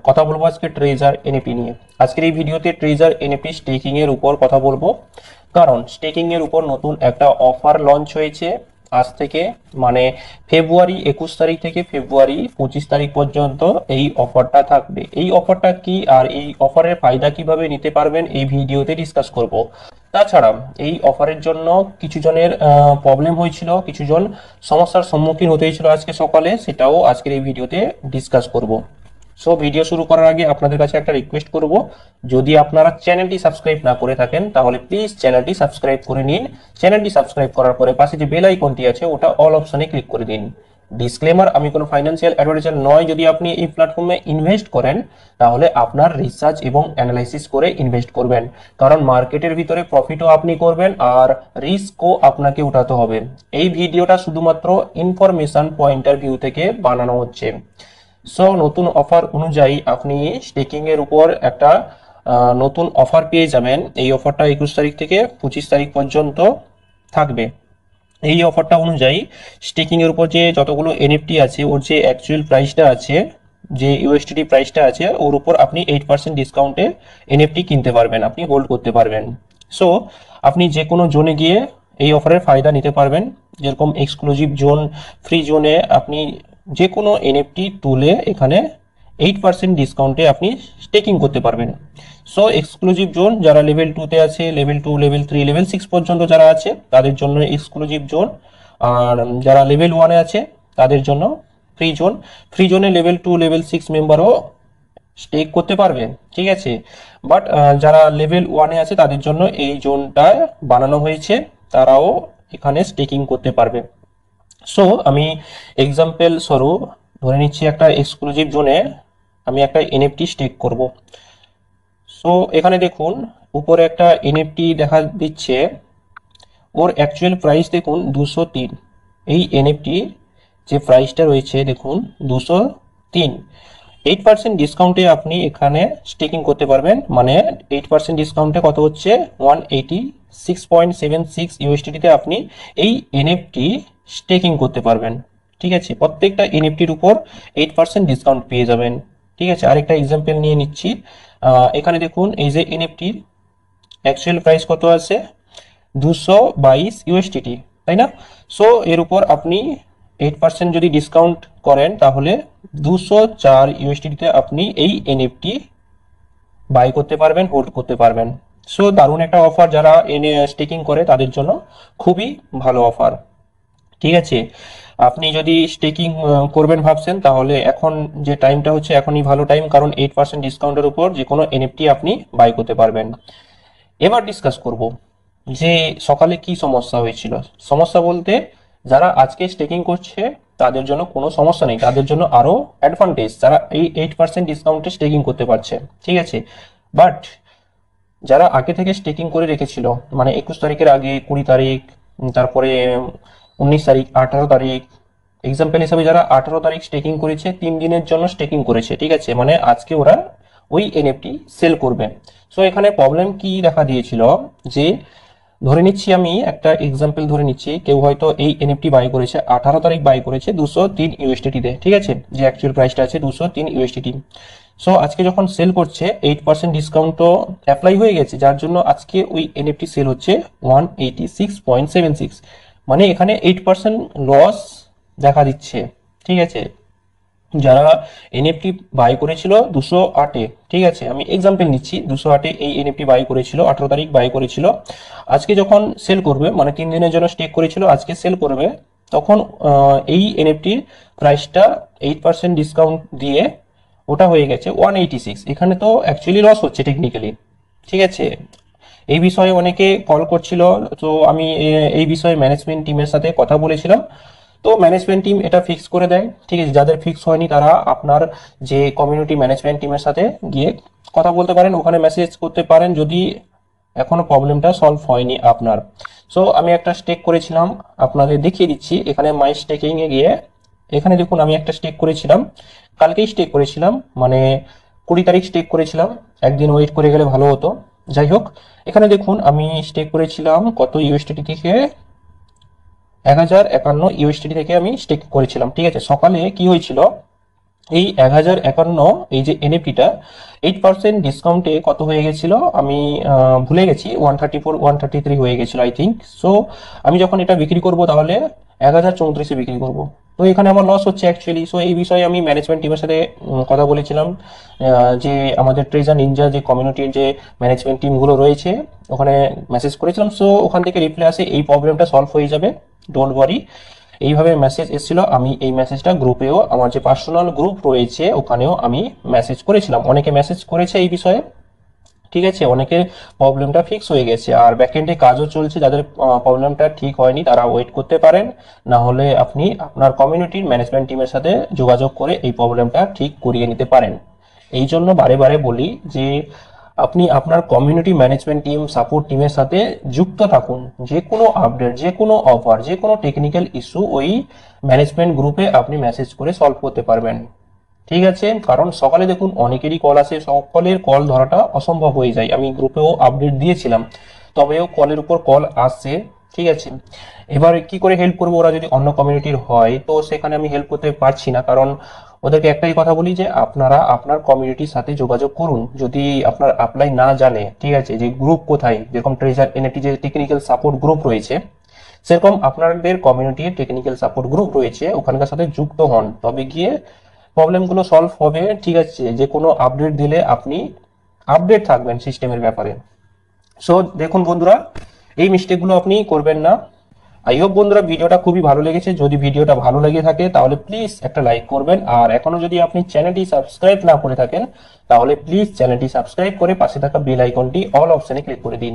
কথা বলবো আজকে ট্রেজার এনএপি নিয়ে। আজকের এই ভিডিওতে ট্রেজার এনএপি স্টেকিং এর উপর কথা বলবো, কারণ স্টেকিং এর উপর নতুন একটা অফার লঞ্চ হয়েছে আজ থেকে, মানে ফেব্রুয়ারি 21 তারিখ থেকে ফেব্রুয়ারি 25 তারিখ পর্যন্ত এই অফারটা থাকবে। এই অফারটা কি আর এই অফারের ফায়দা কিভাবে নিতে পারবেন এই ভিডিওতে ডিসকাস করব। তাছাড়া এই অফারের জন্য কিছু জনের প্রবলেম হয়েছিল, কিছু জন সমস্যার সম্মুখীন হতে হয়েছিল আজকে সকালে, সেটাও আজকের এই ভিডিওতে ডিসকাস করব। সো ভিডিও শুরু করার আগে আপনাদের কাছে একটা রিকোয়েস্ট করব, যদি আপনারা চ্যানেলটি সাবস্ক্রাইব না করে থাকেন তাহলে প্লিজ চ্যানেলটি সাবস্ক্রাইব করে নিন। চ্যানেলটি সাবস্ক্রাইব করার পরে পাশে যে বেল আইকনটি আছে ওটা অল অপশনে ক্লিক করে দিন। ডিসক্লেমার, আমি কোনো ফাইন্যান্সিয়াল অ্যাডভাইজার নয়। যদি আপনি এই প্ল্যাটফর্মে ইনভেস্ট করেন তাহলে আপনার রিসার্চ এবং অ্যানালাইসিস করে ইনভেস্ট করবেন, কারণ মার্কেটের ভিতরে প্রফিটও আপনি করবেন আর রিস্কও আপনাকে উঠাতে হবে। এই ভিডিওটা শুধুমাত্র ইনফরমেশন পয়েন্টার ভিউ থেকে বানানো হচ্ছে। সো নতুন অফার অনুযায়ী আপনি স্টেকিং এর উপর একটা নতুন অফার পেয়ে যাবেন। এই অফারটা 21 তারিখ থেকে 25 তারিখ পর্যন্ত থাকবে। এই অফারটা অনুযায়ী স্টেকিং এর উপর যে যতগুলো এনএফটি আছে ওর যে অ্যাকচুয়াল প্রাইসটা আছে, যে ইউএসডিটি প্রাইসটা আছে, ওর উপর আপনি 8% ডিসকাউন্টে এনএফটি কিনতে পারবেন, আপনি হোল্ড করতে পারবেন। সো আপনি যে কোনো জোনে গিয়ে এই অফারের ফায়দা নিতে পারবেন। যেরকম এক্সক্লুসিভ জোন, ফ্রি জোনে আপনি যে কোনো এনএফটি তুলে এখানে 8% ডিসকাউন্টে আপনি স্টেকিং করতে পারবেন। সো এক্সক্লুসিভ জোন যারা লেভেল 2 তে আছে, লেভেল 2, লেভেল 3, লেভেল 6 পর্যন্ত যারা আছে তাদের জন্য এক্সক্লুসিভ জোন, আর যারা লেভেল 1-এ আছে তাদের জন্য ফ্রি জোন। ফ্রি জোনে লেভেল 2, লেভেল 6 মেম্বারও স্টেক করতে পারবে, ঠিক আছে। বাট যারা লেভেল 1-এ আছে তাদের জন্য এই জোনটা বানানো হয়েছে, তারাও এখানে স্টেকিং করতে পারবে। সো আমি এক্সাম্পল স্বরূপ ধরে নিচ্ছি একটা এক্সক্লুসিভ জোনে আমি একটা এনএফটি স্টেক করব। সো এখানে দেখুন উপরে একটা এনএফটি দেখা দিচ্ছে, ওর অ্যাকচুয়াল প্রাইস দেখুন 203। এই এনএফটি যে প্রাইসটা রয়েছে দেখুন 203। 8% ডিসকাউন্টে আপনি এখানে স্টেকিং করতে পারবেন, মানে 8% ডিসকাউন্টে কত হচ্ছে 186.76 ইউএসডিতে আপনি এই এনএফটি স্টেকিং করতে পারবেন, ঠিক আছে। প্রত্যেকটা এনএফটির উপর 8% ডিসকাউন্ট পেয়ে যাবেন, ঠিক আছে। আরেকটা এক্সাম্পল নিয়ে নিচ্ছি। এখানে দেখুন এই যে এনএফটির অ্যাকচুয়াল প্রাইস কত আছে 222 ইউএসডিটি, তাই না। সো এর উপর আপনি 8% যদি ডিসকাউন্ট করেন তাহলে 204 ইউএসডিতে আপনি এই এনএফটি বাই করতে পারবেন, হোল্ড করতে পারবেন। সো দারুণ একটা অফার, যারা স্টেকিং করে তাদের জন্য খুবই ভালো অফার, ঠিক আছে। আপনি যদি স্টেকিং করবেন ভাবছেন তাহলে এখন যে টাইমটা হচ্ছে এখনই ভালো টাইম, কারণ 8% ডিসকাউন্টের উপর যে কোনো এনএফটি আপনি বাই করতে পারবেন। এবার ডিসকাস করব যে সকালে কি সমস্যা হয়েছিল। সমস্যা বলতে যারা আজকে স্টেকিং করছে তাদের জন্য কোনো সমস্যা নেই, তাদের জন্য আরো অ্যাডভান্টেজ, যারা এই 8% ডিসকাউন্টে স্টেকিং করতে পারছে, ঠিক আছে। বাট যারা আগে থেকে স্টেকিং করে রেখেছিল, মানে 21 তারিখের আগে, 20 তারিখ, তারপরে 19 তারিখ, 18 তারিখ, এক্সাম্পল হিসাবে যারা 18 তারিখ স্টেকিং করেছে, 3 দিনের জন্য স্টেকিং করেছে, ঠিক আছে, মানে আজকে ওরা ওই এনএফটি সেল করবে। সো এখানে প্রবলেম কি দেখা দিয়েছিল, যে ধরে নিচ্ছি আমি একটা এক্সাম্পল ধরে নিচ্ছি, কেউ হয়তো এই এনএফটি বাই করেছে 18 তারিখ, বাই করেছে 203 ইউএসডিটিতে, ঠিক আছে, যে অ্যাকচুয়াল প্রাইসটা আছে 203 ইউএসডিটি। সো আজকে যখন সেল করছে 8% ডিসকাউন্ট তো অ্যাপ্লাই হয়ে গেছে, যার জন্য আজকে ওই এনএফটি সেল হচ্ছে 186.76, মানে এখানে 8% লস দেখা দিচ্ছে, ঠিক আছে। যারা এনএফটি বাই করেছিল 208-এ, ঠিক আছে, আমি এক্সাম্পল নিচ্ছি, 208-এ এই এনএফটি বাই করেছিল, 18 তারিখ বাই করেছিল, আজকে যখন সেল করবে, মানে 3 দিনের জন্য স্টেক করেছিল, আজকে সেল করবে, তখন এই এনএফটির প্রাইসটা 8% ডিসকাউন্ট দিয়ে ওটা হয়ে গেছে 186। এখানে তো অ্যাকচুয়ালি লস হচ্ছে টেকনিক্যালি, ঠিক আছে। এই বিষয়ে অনেকে কল করছিল, তো আমি এই বিষয়ে ম্যানেজমেন্ট টিমের সাথে কথা বলেছিলাম। তো ম্যানেজমেন্ট টিম এটা ফিক্স করে দেয়, ঠিক আছে। যাদের ফিক্স হয়নি তারা আপনার যে কমিউনিটি ম্যানেজমেন্ট টিমের সাথে গিয়ে কথা বলতে পারেন, ওখানে মেসেজ করতে পারেন যদি এখনো প্রবলেমটা সলভ হয়নি আপনার। সো আমি একটা স্টেক করেছিলাম, আপনাদের দেখিয়ে দিচ্ছি। এখানে মাই স্টেকিং এ গিয়ে এখানে দেখুন আমি একটা স্টেক করেছিলাম, কালকেই স্টেক করেছিলাম, মানে 20 তারিখ স্টেক করেছিলাম। একদিন ওয়েট করে গেলে ভালো হতো, যাই হোক। এখানে দেখুন আমি স্টেক করেছিলাম কত ইউএসডিটি থেকে, 1051 ইউএসডিটি থেকে আমি স্টেক করেছিলাম, ঠিক আছে। সকালে কি হয়েছিল, এই 1051 এই যে এনএফটিটা 8% ডিসকাউন্টে কত হয়ে গেছিল আমি ভুলে গেছি, 134 133 হয়ে গেছিল আই থিঙ্ক। সো আমি যখন এটা বিক্রি করব তাহলে 1034-এ বিক্রি করব। তো এখানে আমার লস হচ্ছে অ্যাকচুয়ালি। সো এই বিষয়ে আমি ম্যানেজমেন্ট টিমের সাথে কথা বলেছিলাম, যে আমাদের ট্রেজার নিনজা যে কমিউনিটির যে ম্যানেজমেন্ট টিমগুলো রয়েছে ওখানে মেসেজ করেছিলাম। সো ওখান থেকে রিপ্লাই আসে এই প্রবলেমটা সলভ হয়ে যাবে, ডোন্ট ওয়ারি। এইভাবে মেসেজ এসেছিল। আমি এই মেসেজটা গ্রুপেও, আমার যে পার্সোনাল গ্রুপ রয়েছে ওখানেও আমি মেসেজ করেছিলাম, অনেকে মেসেজ করেছে এই বিষয়ে। ঠিক আছে, অনেকের প্রবলেমটা ফিক্স হয়ে গেছে, আর ব্যাকএন্ডে কাজও চলছে। যাদের প্রবলেমটা ঠিক হয়নি তারা ওয়েট করতে পারেন, না হলে আপনি আপনার কমিউনিটির ম্যানেজমেন্ট টিমের সাথে যোগাযোগ করে এই প্রবলেমটা ঠিক করিয়ে নিতে পারেন। এই জন্য বারে বারে বলি যে আপনি আপনার কমিউনিটি ম্যানেজমেন্ট টিম, সাপোর্ট টিমের সাথে যুক্ত থাকুন। যে কোনো আপডেট, যে কোনো অফার, যে কোনো টেকনিক্যাল ইস্যু ওই ম্যানেজমেন্ট গ্রুপে আপনি মেসেজ করে সলভ করতে পারবেন। ঠিক আছে, কারণ সকালে দেখুন অনেকেরই কল আসে, সকলের কল ধরাটা অসম্ভব হয়ে যায়। আমি গ্রুপেও আপডেট দিয়েছিলাম, তবেও কলের উপর কল আসছে। ঠিক আছে, এবার কি করে হেল্প করবো? ওরা যদি অন্য কমিউনিটির হয় তো সেখানে আমি হেল্প করতে পারছি না, কারণ ওদেরকে একটাই কথা বলি যে আপনারা আপনার কমিউনিটির সাথে যোগাযোগ করুন। যদি আপনার অ্যাপ্লাই না জানে, ঠিক আছে, যে গ্রুপ কোথায়, যেরকম ট্রেজার এনএফটি যে টেকনিক্যাল সাপোর্ট গ্রুপ রয়েছে, সেরকম আপনাদের কমিউনিটির টেকনিক্যাল সাপোর্ট গ্রুপ রয়েছে, ওখানকার সাথে যুক্ত হন, তবে গিয়ে প্রবলেমগুলো সলভ হবে। ঠিক আছে, যে কোনো আপডেট দিলে আপনি আপডেট থাকবেন সিস্টেমের ব্যাপারে। সো দেখুন বন্ধুরা, এই মিস্টেকগুলো আপনি করবেন না। আই হোপ বন্ধুরা ভিডিওটা খুবই ভালো লেগেছে। যদি ভিডিওটা ভালো লেগে থাকে তাহলে প্লিজ একটা লাইক করবেন, আর এখনো যদি আপনি চ্যানেলটি সাবস্ক্রাইব না করে থাকেন তাহলে প্লিজ চ্যানেলটি সাবস্ক্রাইব করে পাশে থাকা বেল আইকনটি অল অপশনে ক্লিক করে দিন।